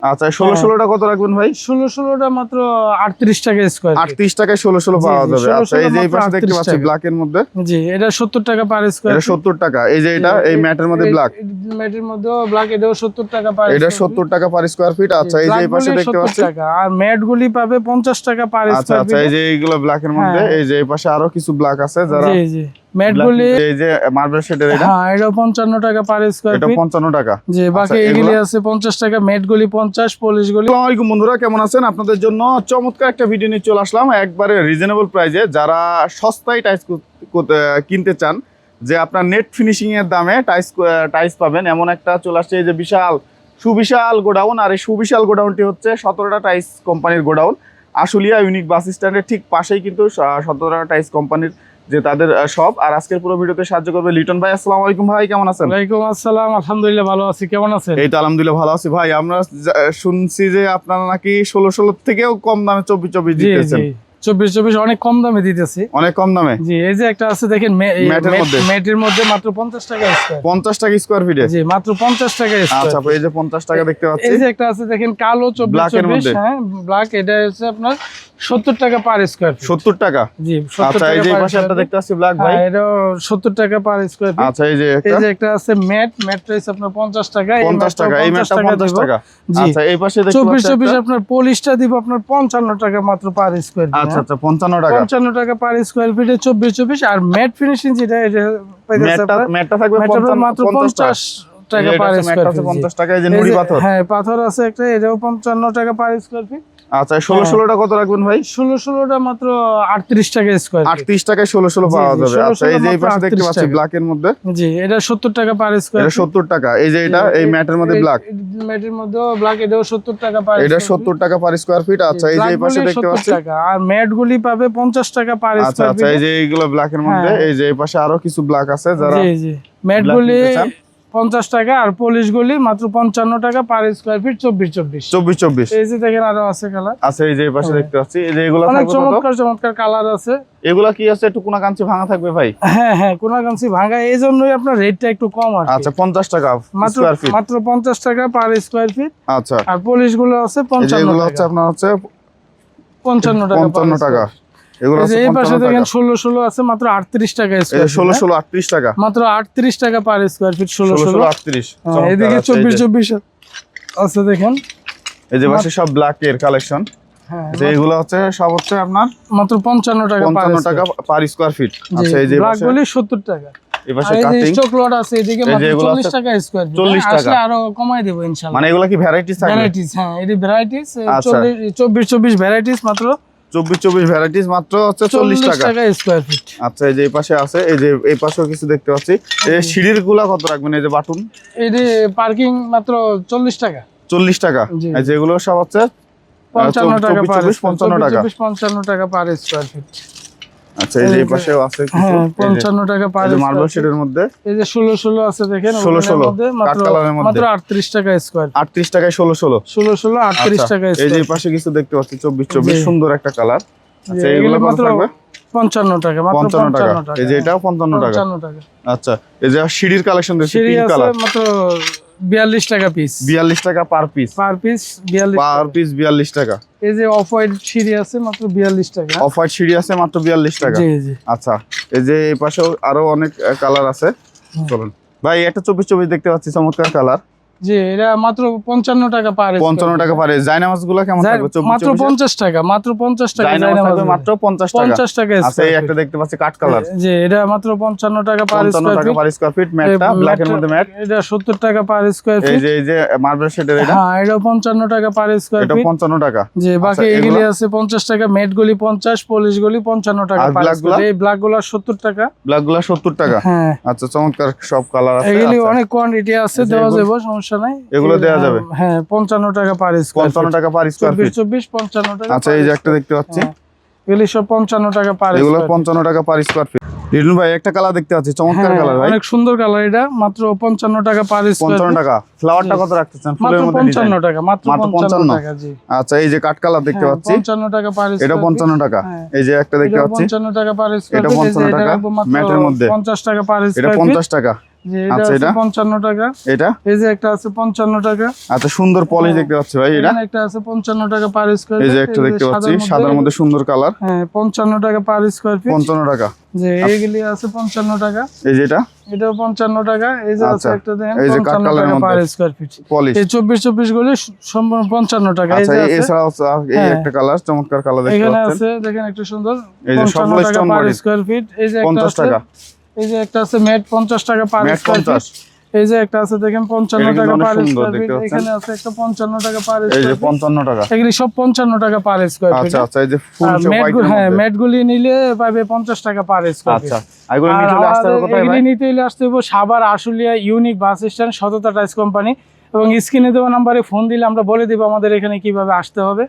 আচ্ছা 16টা কত রাখবেন ভাই? 16টা মাত্র 38 টাকা স্কয়ার। 38 টাকায় 16 পাওয়া যাবে। আচ্ছা এই যে এই পাশে দেখতে পাচ্ছি ব্ল্যাক এর মধ্যে। জি, এটা 70 টাকা পার স্কয়ার। এটা 70 টাকা। এই যে এটা এই ম্যাটের মধ্যে ব্ল্যাক। ম্যাটের মধ্যে ব্ল্যাক, এটাও 70 টাকা পার। এটা 70 টাকা পার স্কয়ার ফিট। আচ্ছা এই যে এই পাশে দেখতে পাচ্ছি আর ম্যাট গুলি পাবে 50 টাকা পার স্কয়ার ফিট। আচ্ছা এই যে এইগুলো ব্ল্যাক এর মধ্যে। এই যে এই পাশে আরো কিছু ব্ল্যাক আছে যারা জি জি ম্যাট গুলি এই যে মার্বেল শেডের এটা। হ্যাঁ, এটা 55 টাকা পার স্কয়ার ফিট। এটা 55 টাকা। জি, বাকি এগুলি আছে 50 টাকা, ম্যাট গুলি 50, পলিশ গুলি। আসসালামু আলাইকুম বন্ধুরা, কেমন আছেন? আপনাদের জন্য চমৎকার একটা ভিডিও নিয়ে চলে আসলাম একবারে রিজনেবল প্রাইসে। যারা সস্তায় টাইলস কিনতে চান, যে আপনার নেট ফিনিশিং এর দামে টাইলস পাবেন, এমন একটা চলে আসছে। এই যে সুবিশাল গোডাউন। আর এই সুবিশাল গোডাউনটি হচ্ছে 17টা টাইলস কোম্পানির গোডাউন। আশুলিয়া ইউনিক বাস স্ট্যান্ডের ঠিক পাশেই কিন্তু 17টা টাইলস কোম্পানির যে তাদের সব। আর আজকের পুরো ভিডিওতে সাহায্য করবে লিটন ভাই। আসসালামু আলাইকুম ভাই, কেমন আছেন? ওয়ালাইকুম আসসালাম, আলহামদুলিল্লাহ ভালো আছি, কেমন আছেন? এই তো আলহামদুলিল্লাহ ভালো আছি ভাই। আমরা শুনছি যে আপনারা নাকি 16 থেকেও কম দামে 24 দিতেছেন। 24 অনেক কম দামে দিতেছি। অনেক কম দামে? জি, এই যে একটা আছে দেখেন ম্যাটের মধ্যে মাত্র 50 টাকা স্কয়ার। 50 টাকা স্কয়ার ফিটে? জি, মাত্র 50 টাকা স্কয়ার। আচ্ছা এই যে 50 টাকা দেখতে পাচ্ছি। এই যে একটা আছে দেখেন কালো 24, হ্যাঁ ব্ল্যাক, এটা হচ্ছে আপনার 70 টাকা পার স্কয়ার ফিট। 70 টাকা? জি 70 আচ্ছা এই যে পাশে একটা দেখতে পাচ্ছি ব্ল্যাক ভাই। এটা 70 টাকা পার স্কয়ার ফিট। আচ্ছা এই যে একটা আছে ম্যাট প্রাইস আপনার 50 টাকা। 50 টাকা, এই ম্যাটটা 50 টাকা। আচ্ছা এই পাশে দেখতে পাচ্ছি 24 আপনার পলিশটা দিব আপনার 55 টাকা মাত্র পার স্কয়ার ফিট। আচ্ছা 55 টাকা। 55 টাকা পার স্কয়ার ফিটে 24 আর ম্যাট ফিনিশিং যেটা এটা ম্যাটটা থাকবে মাত্র 50 টাকা পার স্কয়ার ফিট। 50 টাকা। এই যে নুড়ি পাথর। হ্যাঁ, পাথর আছে একটা, এটাও 55 টাকা পার স্কয়ার ফিট। আচ্ছা 16টা কত রাখবেন ভাই? 16টা মাত্র 38 টাকা স্কয়ার ফিট। 38 টাকায় 16 পাওয়া যাবে। আচ্ছা এই যে এই পাশে দেখতে পাচ্ছি ব্ল্যাক এর মধ্যে। জি, এটা 70 টাকা পার স্কয়ার। এটা 70 টাকা। এই যে এটা এই ম্যাটের মধ্যে ব্ল্যাক। ম্যাটের মধ্যে ব্ল্যাক, এটাও 70 টাকা পার। এটা 70 টাকা পার স্কয়ার ফিট। আচ্ছা এই যে এই পাশে দেখতে পাচ্ছি আর ম্যাট গুলি পাবে 50 টাকা পার স্কয়ার ফিট। আচ্ছা এই যে এইগুলো ব্ল্যাক এর মধ্যে। এই যে এই পাশে আরো কিছু ব্ল্যাক আছে যারা। জি জি ম্যাট গুলি 50 টাকা আর পলিশ গুলি মাত্র 55 টাকা পার স্কয়ার ফিট। 24। এই যে দেখেন আরো আছে কালার। আচ্ছা এই যে এই পাশে দেখতে পাচ্ছি। এই যে এগুলো অনেক চমৎকার কালার আছে। এগুলা কি আছে একটু কোনা কাঞ্চি ভাঙা থাকবে ভাই? হ্যাঁ কোনা কাঞ্চি ভাঙা, এইজন্যই আপনার রেটটা একটু কম আছে। আচ্ছা 50 টাকা স্কয়ার ফিট। মাত্র 50 টাকা পার স্কয়ার ফিট। আচ্ছা আর পলিশ গুলো আছে 55 এগুলো হচ্ছে আপনার হচ্ছে 55 টাকা। 55 টাকা। এগুলো আছে 55 টাকা। এই পাশে দেখেন 16 আছে মাত্র 38 টাকা স্কয়ার ফিট। 16 38 টাকা। মাত্র 38 টাকা পার স্কয়ার ফিট। 16 38। এদিকে 24 আছে দেখেন। এই যে পাশে সব ব্ল্যাক এর কালেকশন। হ্যাঁ, এগুলো হচ্ছে সব হচ্ছে আপনার মাত্র 55 টাকা পার স্কয়ার ফিট। আচ্ছা এই যে ব্ল্যাক গুলি 70 টাকা। এই পাশে কাটিং স্টক লট আছে এদিকে মাত্র 40 টাকা স্কয়ার ফিট। 40 টাকা। আসলে আরো কমাই দেব ইনশাআল্লাহ। মানে এগুলা কি ভ্যারাইটিস থাকবে? ভ্যারাইটিস, হ্যাঁ এটি ভ্যারাইটিস। 24 ভ্যারাইটিস মাত্র 24 ভ্যারাইটিস মাত্র হচ্ছে 40 টাকা স্কয়ার ফিট। আচ্ছা এই যে এই পাশে আছে। এই যে এই পাশেও কিছু দেখতে পাচ্ছি। এই সিঁড়ির গুলা কত রাখবেন? এই যে বাটন এটি পার্কিং মাত্র 40 টাকা। 40 টাকা। এই যে এগুলো সব হচ্ছে 55 টাকা পার। 55 টাকা পার স্কয়ার ফিট। আচ্ছা এই যে এই পাশেও আছে কিছু। হ্যাঁ 55 টাকা পার। এই যে মার্বেল শেডের মধ্যে। এই যে 16 আছে দেখেন। 16 মাত্র 38 টাকা স্কয়ার। 38 টাকায় 16 38 টাকা স্কয়ার। এই যে পাশে কিছু দেখতে পাচ্ছি 24 সুন্দর একটা কালার। আচ্ছা এগুলো কত থাকবে? 55 টাকা মাত্র। 55 টাকা। এই যে এটাও 55 টাকা। আচ্ছা এই যে সিঁড়ির কালেকশন দেখছি পিঙ্ক কালার। মাত্র 42 টাকা পিস। 42 টাকা পার পিস। 42 টাকা। এই যে অফ হোয়াইট সিঁড়ি আছে মাত্র 42 টাকা। অফ হোয়াইট সিঁড়ি আছে মাত্র 42 টাকা। জি জি। আচ্ছা এই যে এই পাশেও আরো অনেক কালার আছে। চলুন ভাই, একটা 24 দেখতে পাচ্ছি চমৎকার কালার। জি, এটা মাত্র 55 টাকা পার। 55 টাকা পার। জায়নামাজ গুলো কেমন থাকবে? মাত্র 50 টাকা। মাত্র 50 টাকা জায়নামাজ থাকবে মাত্র 50 টাকা। 50 টাকা। আচ্ছা এই একটা দেখতে পাচ্ছি কাট কালার। জি, এটা মাত্র 55 টাকা পার স্কয়ার ফিট। ম্যাটটা ব্ল্যাক এর মধ্যে ম্যাট। এটা 70 টাকা পার স্কয়ার ফিট। এই যে মার্বেল শেডের এটা। হ্যাঁ, এটা 55 টাকা পার স্কয়ার ফিট। এটা 55 টাকা। জি, বাকি এগুলি আছে 50 টাকা, ম্যাট গুলি 50, পলিশ গুলি 55 টাকা পার স্কয়ার। এই ব্ল্যাক গুলো 70 টাকা। ব্ল্যাক গুলো 70 টাকা। হ্যাঁ আচ্ছা চমৎকার সব কালার আছে। এগুলি অনেক কোয়ান্টিটি আছে, দেওয়া যাবে, সমস্যা নাই। এগুলো দেওয়া যাবে। হ্যাঁ 55 টাকা পার স্কয়ার। 55 টাকা পার স্কয়ার ফিট। 24 55 টাকা। আচ্ছা এই যে একটা দেখতে পাচ্ছি। এগুলি সব 55 টাকা পার। এগুলো 55 টাকা পার স্কয়ার ফিট। রিটন ভাই একটা কালার দেখতে পাচ্ছি চমৎকার কালার ভাই। অনেক সুন্দর কালার, এটা মাত্র 55 টাকা পার স্কয়ার। 55 টাকা। ফ্লাওয়ারটা কত রাখতেছেন? ফুলের মধ্যে ডিজাইন। 55 টাকা মাত্র 55 টাকা। জি আচ্ছা এই যে কাট কালার দেখতে পাচ্ছি 55 টাকা পার স্কয়ার। এটা 55 টাকা। এই যে একটা দেখতে পাচ্ছি 55 টাকা পার স্কয়ার। এটা 55 টাকা। ম্যাটের মধ্যে 50 টাকা পার স্কয়ার। এটা 50 টাকা। যে এটা আচ্ছা, আছে এটা? 55 টাকা। এটা এই যে একটা আছে 55 টাকা। আচ্ছা, সুন্দর পলিশ দেখতে পাচ্ছি ভাই। এটা এখানে একটা আছে 55 টাকা পার স্কয়ার এই ফিট। যে একটা দেখতে পাচ্ছি সাদার মধ্যে সুন্দর কালার, হ্যাঁ 55 টাকা পার স্কয়ার ফিট। 55 টাকা। যে এইগুলি আছে 55 টাকা। এই যে এটা এটাও 55 টাকা। এই যে আছে আচ্ছা, একটা দেখেন এই যে 55 কালারের টাকা পার মধ্যে স্কয়ার ফিট। পলিশ। এই 24 গুলি সম্পূর্ণ 55 টাকা। এই আচ্ছা, যে আছে এছাড়াও এই হ্যাঁ। একটা কালার, চমৎকার কালার দেখতে এখানে পাচ্ছেন। আছে দেখেন একটু সুন্দর এই যে 55 সবগুলো টাকা স্টোন পার বডি, স্কয়ার ফিট। এই যে একটা 50 আছে, টাকা। এই যে একটা আছে ম্যাট 50 টাকা পার ম্যাট স্কয়ার ফিট। 50। এই যে একটা আছে দেখেন 55 এটা কিন্তু টাকা অনেক পার সুন্দর স্কয়ার ফিট। দেখতে পাচ্ছেন। এখানে আছে একটা 55 টাকা পার এই যে স্কয়ার ফিট। 55 টাকা। এগুলি সব 55 টাকা পার স্কয়ার ফিট। আচ্ছা আচ্ছা, এই যে ফুল আর হোয়াইটের ম্যাটগুলি নিলে পাবে 50 টাকা পার স্কয়ার ফিট। আচ্ছা, এগুলো নিতে হলে আসতে হবে কোথায় ভাই? এগুলি নিতে হলে আসতে হবে Savar Ashulia unique bus stand, সততা টাইলস কোম্পানি। এবং স্ক্রিনে দেওয়া নাম্বারে ফোন দিলে আমরা বলে দেব আমাদের এখানে কিভাবে আসতে হবে।